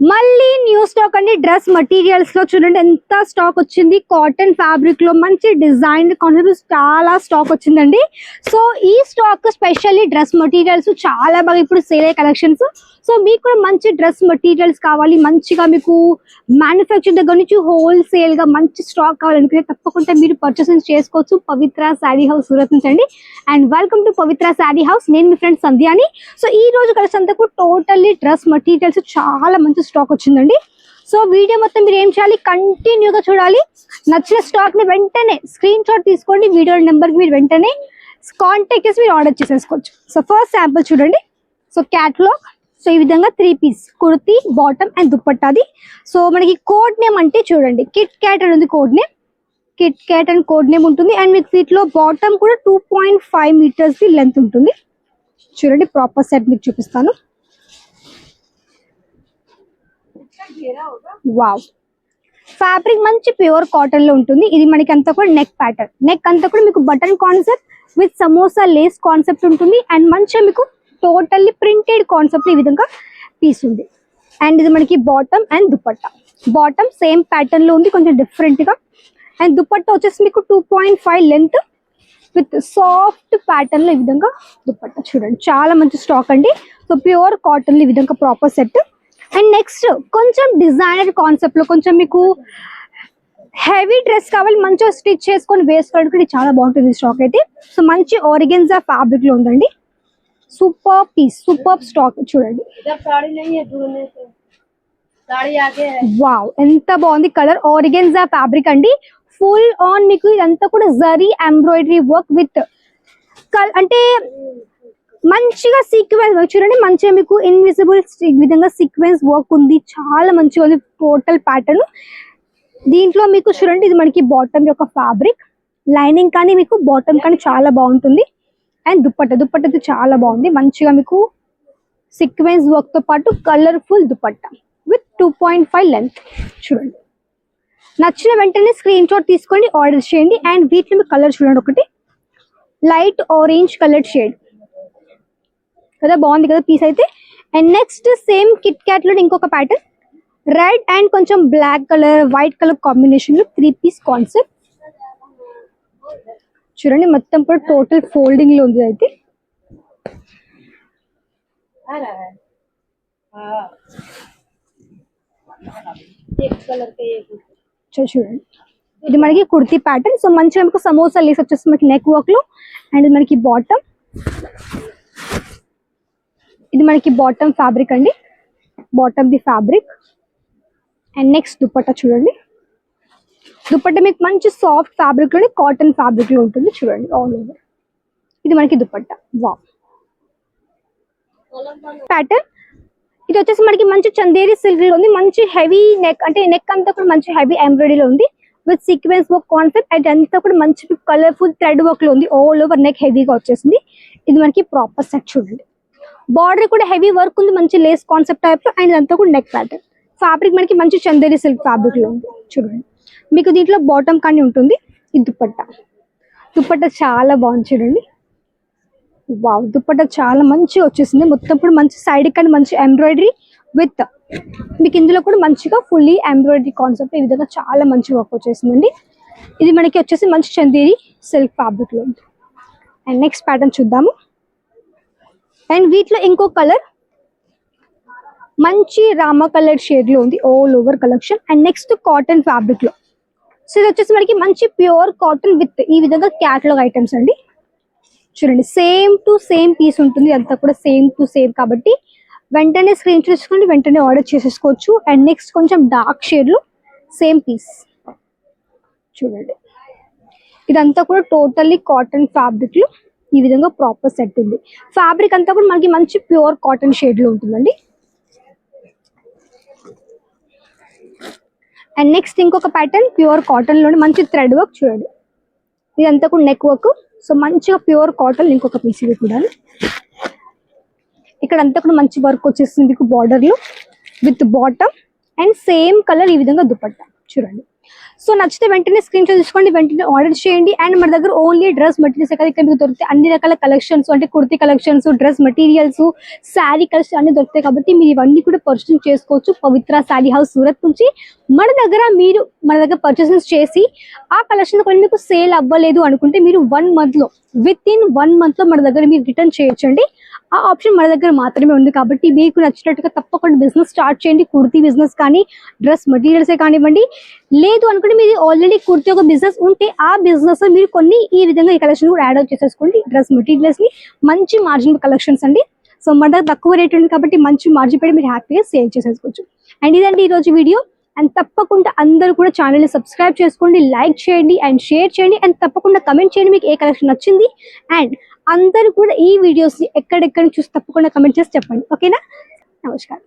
మళ్ళీ new stock అండి. Dress materials లో చూడండి ఎంత స్టాక్ వచ్చింది. కాటన్ ఫ్యాబ్రిక్ లో మంచి డిజైన్ కాన్సెప్ట్ చాలా స్టాక్ వచ్చిందండి. సో ఈ స్టాక్ స్పెషల్లీ డ్రెస్ మెటీరియల్స్ చాలా బాగా ఇప్పుడు సేల్ అయ్యే కలెక్షన్స్. సో మీకు కూడా మంచి డ్రెస్ మెటీరియల్స్ కావాలి, మంచిగా మీకు మ్యానుఫ్యాక్చర్ దగ్గర నుంచి హోల్సేల్ గా మంచి స్టాక్ కావాలనుకుంటే తప్పకుండా మీరు పర్చేసింగ్ చేసుకోవచ్చు పవిత్ర శారీ హౌస్ సూరత్ నుంచి అండి. And welcome to Pavitra sari house. నేను మీ ఫ్రెండ్ సంధ్యాని. సో ఈ రోజు కలెక్షన్ అంతా కూడా టోటల్లీ డ్రెస్ మెటీరియల్స్ చాలా మంచి స్టాక్ వచ్చిందండి. సో వీడియో మొత్తం మీరు ఏం చేయాలి, కంటిన్యూగా చూడాలి. నచ్చిన స్టాక్ ని వెంటనే స్క్రీన్ షాట్ తీసుకోండి, వీడియో నెంబర్ కి మీరు వెంటనే కాంటాక్ట్ చేసి మీరు ఆర్డర్ చేసేసుకోవచ్చు. సో ఫస్ట్ శాంపుల్ చూడండి. So catalogue. సో ఈ విధంగా 3 పీస్ కుర్తీ, బాటమ్ అండ్ దుప్పట్టాది. సో మనకి కోడ్ నేమ్ అంటే చూడండి కిట్ క్యాట్ అని ఉంది. Code name Kit Kat and code name ఉంటుంది. అండ్ మీకు వీటిలో బాటమ్ కూడా 2.5 మీటర్స్ లెంత్ ఉంటుంది. చూడండి ప్రాపర్ సెట్ మీకు చూపిస్తాను. వావ్, ఫ్యాబ్రిక్ మంచి ప్యూర్ కాటన్ లో ఉంటుంది. ఇది మనకి అంతా కూడా నెక్ ప్యాటర్న్. నెక్ అంతా కూడా మీకు button concept with samosa Lay's concept ఉంటుంది. అండ్ మంచిగా మీకు టోటల్లీ ప్రింటెడ్ కాన్సెప్ట్ ఈ విధంగా పీస్ ఉంది. అండ్ ఇది మనకి bottom and dupatta. Bottom same pattern లో ఉంది, కొంచెం డిఫరెంట్ గా. అండ్ దుపట్టా వచ్చేసి మీకు 2.5 లెంత్ విత్ సాఫ్ట్ ప్యాటర్న్ లో ఈ విధంగా దుపట్టా. చూడండి చాలా మంచి స్టాక్ అండి. సో ప్యూర్ కాటన్ లో ఈ విధంగా ప్రాపర్ సెట్. అండ్ నెక్స్ట్ కొంచెం డిజైనర్ కాన్సెప్ట్ లో కొంచెం మీకు హెవీ డ్రెస్ కావాలి, మంచిగా స్టిచ్ చేసుకొని వేసుకోవడానికి చాలా బాగుంటుంది స్టాక్ అయితే. సో మంచి ఆర్గెన్జా ఫ్యాబ్రిక్ లో ఉందండి. సూపర్ పీస్, సూపర్ స్టాక్ చూడండి. వావ్, ఎంత బాగుంది కలర్. ఆర్గెన్జా ఫ్యాబ్రిక్ అండి. ఫుల్ ఆన్ మీకు ఇదంతా కూడా జరీ ఎంబ్రాయిడరీ వర్క్ విత్ అంటే మంచిగా సీక్వెన్స్ వర్క్ చూడండి. మంచిగా మీకు ఇన్విజిబుల్ విధంగా సీక్వెన్స్ వర్క్ ఉంది. చాలా మంచిగా ఉంది టోటల్ ప్యాటర్న్. దీంట్లో మీకు చూడండి ఇది మనకి బాటమ్ యొక్క ఫ్యాబ్రిక్. లైనింగ్ కానీ మీకు బాటమ్ కానీ చాలా బాగుంటుంది. అండ్ దుప్పట్టది చాలా బాగుంది. మంచిగా మీకు సీక్వెన్స్ వర్క్ తో పాటు కలర్ఫుల్ దుపట్టా విత్ 2.5 లెంత్. చూడండి నచ్చిన వెంటనే స్క్రీన్ షాట్ తీసుకొని ఆర్డర్ చేయండి. అండ్ వీటిలో మీకు కలర్ చూడండి, ఒకటి లైట్ ఆరెంజ్ కలర్ షేడ్ కదా, బాగుంది కదా పీస్ అయితే. And next same kit cat లో ఇంకొక ప్యాటర్న్ రెడ్ అండ్ కొంచెం black colour white colour combination లో 3 పీస్ కాన్సెప్ట్. చూడండి మొత్తం కూడా టోటల్ ఫోల్డింగ్ లో ఉంది అయితే. చూడండి ఇది మనకి కుర్తీ ప్యాటర్న్. సో మంచిగా మీకు సమోసా లేస్ వచ్చేసి మనకి నెక్ వర్క్ లో. అండ్ ఇది మనకి బాటమ్. ఇది మనకి బాటమ్ ఫ్యాబ్రిక్ అండి, bottom the fabric. And next dupatta చూడండి. దుపట్టా మీకు మంచి సాఫ్ట్ ఫ్యాబ్రిక్ లోనే కాటన్ ఫ్యాబ్రిక్ లో ఉంటుంది. చూడండి ఆల్ ఓవర్ ఇది మనకి దుపట్టా. Wow pattern. ఇది వచ్చేసి మనకి మంచి చందేరి సిల్క్ లో ఉంది. మంచి హెవీ నెక్ అంటే నెక్ అంతా కూడా మంచి హెవీ ఎంబ్రాయిడరీ లో ఉంది with sequence work concept. And అంతా కూడా మంచి కలర్ఫుల్ థ్రెడ్ వర్క్ లో ఉంది. ఆల్ ఓవర్ నెక్ హెవీగా వచ్చేసింది. ఇది మనకి ప్రాపర్ సెట్ చూడండి. బార్డర్ కూడా హెవీ వర్క్ ఉంది, మంచి లేస్ కాన్సెప్ట్ టైప్ లో. అండ్ ఇదంతా కూడా నెక్ ప్యాటర్న్. ఫ్యాబ్రిక్ మనకి మంచి చందేరి సిల్క్ ఫ్యాబ్రిక్ లో ఉంది. చూడండి మీకు దీంట్లో బాటమ్ కానీ ఉంటుంది. ఇది దుపట్టా చాలా బాగుంది చూడండి. వావ్, దుపట్టా చాలా మంచిగా వచ్చేసింది. మొత్తం కూడా మంచి సైడ్ కానీ మంచి ఎంబ్రాయిడరీ విత్ మీకు ఇందులో కూడా మంచిగా ఫుల్లీ ఎంబ్రాయిడరీ కాన్సెప్ట్ ఈ విధంగా చాలా మంచి వర్క్ వచ్చేసిందండి. ఇది మనకి వచ్చేసి మంచి చందేరి సిల్క్ ఫ్యాబ్రిక్ లో ఉంది. అండ్ నెక్స్ట్ ప్యాటర్న్ చూద్దాము. అండ్ వీటిలో ఇంకో కలర్ మంచి రామా కలర్ షేడ్ లో ఉంది all over collection. And next cotton fabric లో. సో ఇది వచ్చేసి మనకి మంచి ప్యూర్ కాటన్ విత్ ఈ విధంగా క్యాటలాగ్ ఐటమ్స్ అండి. చూడండి సేమ్ టు సేమ్ పీస్ ఉంటుంది. అంతా కూడా సేమ్ టు సేమ్ కాబట్టి వెంటనే స్క్రీన్ షాట్ తీసుకోండి, వెంటనే ఆర్డర్ చేసేసుకోవచ్చు. అండ్ నెక్స్ట్ కొంచెం డార్క్ షేడ్ లో సేమ్ పీస్ చూడండి. ఇదంతా కూడా టోటల్లీ కాటన్ ఫ్యాబ్రిక్ లో ఈ విధంగా ప్రాపర్ సెట్ ఉంది. ఫ్యాబ్రిక్ అంతా కూడా మనకి మంచి ప్యూర్ కాటన్ షేడ్ లో ఉంటుందండి. అండ్ నెక్స్ట్ ఇంకొక ప్యాటర్న్ ప్యూర్ కాటన్ లోనే మంచి థ్రెడ్ వర్క్ చూడండి. ఇదంతా కూడా నెక్ వర్క్. సో మంచిగా ప్యూర్ కాటన్ ఇంకొక పీస్ ఇది కూడా. ఇక్కడ అంతా కూడా మంచి వర్క్ వచ్చేస్తుంది మీకు బార్డర్ లో with bottom. And same colour ఈ విధంగా దుపట్టా చూడండి. సో నచ్చితే వెంటనే స్క్రీన్ షాట్ తీసుకోండి, వెంటనే ఆర్డర్ చేయండి. అండ్ మన దగ్గర ఓన్లీ డ్రెస్ మెటీరియల్స్ ఇక్కడ మీకు దొరుకుతాయి. అన్ని రకాల కలెక్షన్స్ అంటే kurti collections, dress materials, sari collection అన్ని దొరుకుతాయి. కాబట్టి మీరు ఇవన్నీ కూడా పర్చేసింగ్ చేసుకోవచ్చు పవిత్ర శారీ హౌస్ సూరత్ నుంచి. మన దగ్గర పర్చేసింగ్ చేసి ఆ కలెక్షన్ కొన్ని మీకు సేల్ అవ్వలేదు అనుకుంటే మీరు 1 month లో విత్ ఇన్ 1 month లో మన దగ్గర మీరు రిటర్న్ చేయొచ్చండి. ఆ ఆప్షన్ మన దగ్గర మాత్రమే ఉంది. కాబట్టి మీకు నచ్చినట్టుగా తప్పకుండా బిజినెస్ స్టార్ట్ చేయండి. కుర్తీ బిజినెస్ కానీ, డ్రెస్ మెటీరియల్సే కానివ్వండి. లేదు అనుకుంటే మీరు ఆల్రెడీ కుర్తీ ఒక బిజినెస్ ఉంటే ఆ బిజినెస్ మీరు కొన్ని ఈ విధంగా ఈ కలెక్షన్ కూడా యాడ్ అవుట్ చేసేసుకోండి. డ్రెస్ మెటీరియల్స్ ని మంచి మార్జిన్ కలెక్షన్స్ అండి. సో మన దగ్గర తక్కువ రేట్ ఉంది కాబట్టి మంచి మార్జిన్ పెట్టి మీరు హ్యాపీగా సేల్ చేసేసుకోవచ్చు. అండ్ ఇదండి ఈరోజు వీడియో. అండ్ తప్పకుండా అందరూ కూడా ఛానల్ని సబ్స్క్రైబ్ చేసుకోండి, లైక్ చేయండి అండ్ షేర్ చేయండి. అండ్ తప్పకుండా కమెంట్ చేయండి మీకు ఏ కలెక్షన్ నచ్చింది. అండ్ అందరూ కూడా ఈ వీడియోస్ని ఎక్కడెక్కడ చూసి తప్పకుండా కమెంట్ చేసి చెప్పండి. ఓకేనా? నమస్కారం.